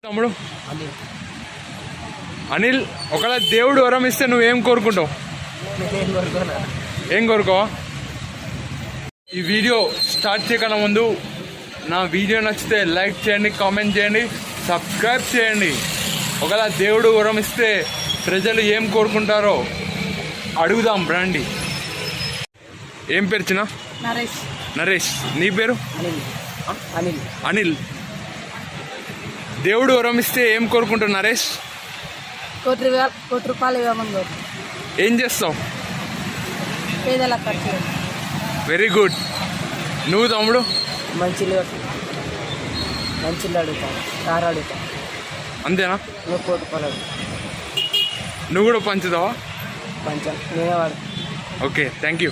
తమ్ముడు అనిల్, ఒకవేళ దేవుడు వరం ఇస్తే నువ్వేం కోరుకుంటావు? ఏం కోరుకోవా? ఈ వీడియో స్టార్ట్ చేయకుండా ముందు నా వీడియో నచ్చితే లైక్ చేయండి, కామెంట్ చేయండి, సబ్స్క్రైబ్ చేయండి. ఒకవేళ దేవుడు వరం ఇస్తే ప్రజలు ఏం కోరుకుంటారో అడుగుదాం రండి. ఏం పేరు చిన్న? నరేష్. నీ పేరు? అనిల్. దేవుడు వరం ఇస్తే ఏం కోరుకుంటావు నరేష్? కోటి రూపాయలు ఇవ్వమని. ఏం చేస్తావు? పేదల ఖర్చు. Very good. నువ్వు తమ్ముడు? మంచిలు అడుగుతాను, కారు అడుగుతాను. అంతేనా? నువ్వు కోటి రూపాయలు నువ్వు కూడా పంచుతావా? నేనే వాడు. Okay, thank you.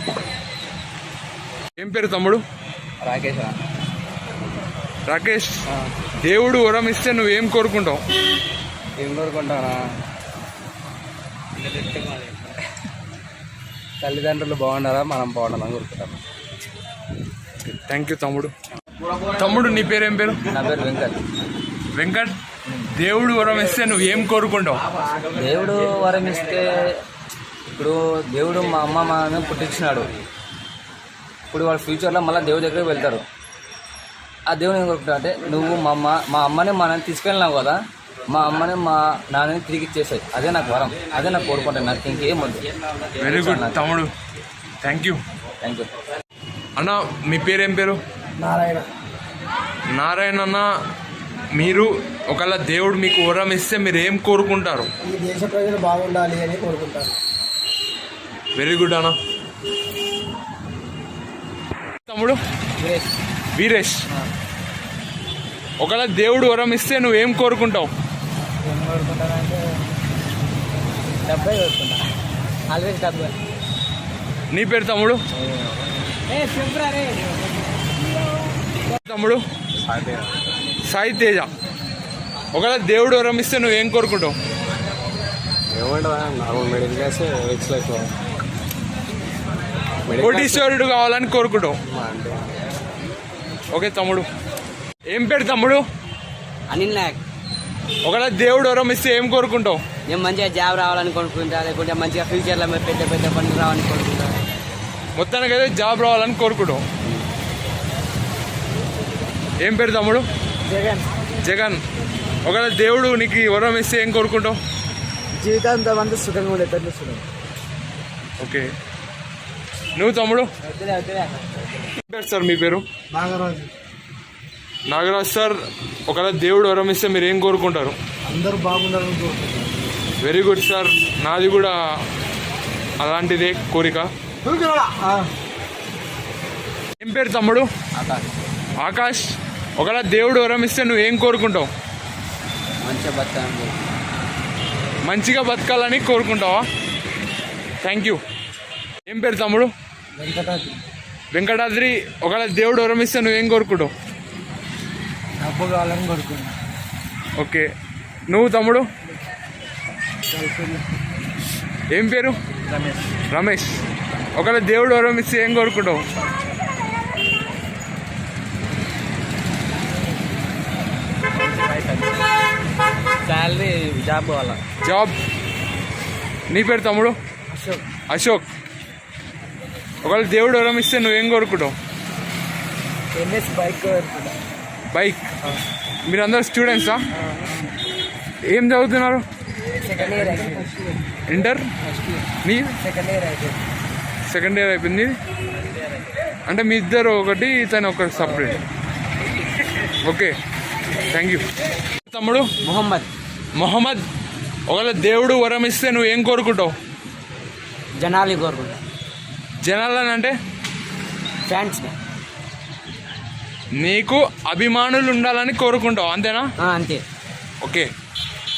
ఏం పేరు తమ్ముడు? రాకేష్. దేవుడు వరం ఇస్తే నువ్వేం కోరుకుంటావు? ఏం కోరుకుంటానా? తల్లిదండ్రులు బాగుండారా, మనం బాగుండాలని కోరుకుంటాను. థ్యాంక్ యూ తమ్ముడు. తమ్ముడు నీ పేరు ఏం పేరు? నా పేరు వెంకట్. దేవుడు వరం ఇస్తే నువ్వు ఏం కోరుకుంటావు? దేవుడు వరం ఇస్తే, ఇప్పుడు దేవుడు మా అమ్మ మాను పుట్టించినాడు. ఇప్పుడు వాళ్ళ ఫ్యూచర్లో మళ్ళీ దేవుడి దగ్గరికి వెళ్తారు. ఆ దేవుడు ఏం కోరుకుంటా అంటే, నువ్వు మా అమ్మని మా నాన్న తీసుకెళ్ళినావు కదా, మా అమ్మని మా నాన్నని తిరిగి ఇచ్చేసాయి. అదే నాకు వరం, అదే నాకు కోరుకుంటాను. నాకు ఇంకేం వద్దు. వెరీ గుడ్ తమ్ముడు, థ్యాంక్ యూ. అన్న మీ పేరేం పేరు? నారాయణ అన్న. మీరు ఒకవేళ దేవుడు మీకు వరం ఇస్తే మీరు ఏం కోరుకుంటారు? ఈ దేశ ప్రజలు బాగుండాలి అని కోరుకుంటారు. వెరీ గుడ్ అన్న. తమ్ముడు? వీరేష్. ఒకవేళ దేవుడు వరం ఇస్తే నువ్వేం కోరుకుంటావు? ఏం కోరుకుంటానంటే డబ్బే కోరుకుంటా. ఆల్వేస్ డబ్బే. నీ పేరు తమ్ముడు? తమ్ముడు? సాయి తేజ. ఒకవేళ దేవుడు వరం ఇస్తే నువ్వేం కోరుకుంటావు? మిడిల్ క్లాస్, రిచ్ లైఫ్, కోటీశ్వరుడు కావాలని కోరుకుంటావు. ఓకే తమ్ముడు. ఏం పేరు తమ్ముడు? అనిల్ నాయక్. ఒకవేళ దేవుడు వరం ఇస్తే ఏం కోరుకుంటావు? నేను మంచిగా జాబ్ రావాలని కోరుకుంటా, లేకుంటే మంచిగా ఫ్యూచర్లో పెద్ద పెద్ద పనులు రావాలని కోరుకుంటా. మొత్తానికి అయితే జాబ్ రావాలని కోరుకుంటావు. ఏం పేరు తమ్ముడు? జగన్. ఒకవేళ దేవుడు నీకు వరం ఇస్తే ఏం కోరుకుంటావు? జీవితాంతం అంతా సుఖంగా ఉండేది. ఓకే. నువ్వు తమ్ముడు? పేరు సార్ మీ పేరు? నాగరాజు సార్. ఒకవేళ దేవుడు వరం ఇస్తే మీరు ఏం కోరుకుంటారు? అందరూ బాగుండాలని కోరుకుంటారు. Very good sir. నాది కూడా అలాంటిదే కోరిక. ఏం పేరు తమ్ముడు? ఆకాష్. ఒకవేళ దేవుడు వరం ఇస్తే నువ్వు ఏం కోరుకుంటావు? మంచిగా బతకాలని కోరుకుంటావా? Thank you. ఏం పేరు తమ్ముడు? వెంకటాద్రి. ఒకవేళ దేవుడు వరం ఇస్తే నువ్వేం కోరుకుంటావు? డబ్బు కావాలని కోరుకుంటా. ఓకే. నువ్వు తమ్ముడు? ఏం పేరు? రమేష్. ఒకవేళ దేవుడు వరం ఇస్తే ఏం కోరుకుంటావు? శాలరీ, జాబ్ కావాలా. జాబ్. నీ పేరు తమ్ముడు? అశోక్. ఒకవేళ దేవుడు వరం ఇస్తే నువ్వేం కోరుకుంటావు? బైక్. మీరందరూ స్టూడెంట్సా? ఏం చదువుతున్నారు? ఇంటర్. నీ సెకండ్ ఇయర్ అయిపోయింది. అంటే మీ ఇద్దరు ఒకటి, తను ఒకటి సపరేట్. Okay, thank you. తమ్ముడు? మొహమ్మద్. ఒకవేళ దేవుడు వరం ఇస్తే నువ్వు ఏం కోరుకుంటావు? జనాలు కోరుకుంటా. జనాలని అంటే ఫ్యాన్స్. నీకు అభిమానులు ఉండాలని కోరుకుంటావు, అంతేనా? అంతే. ఓకే.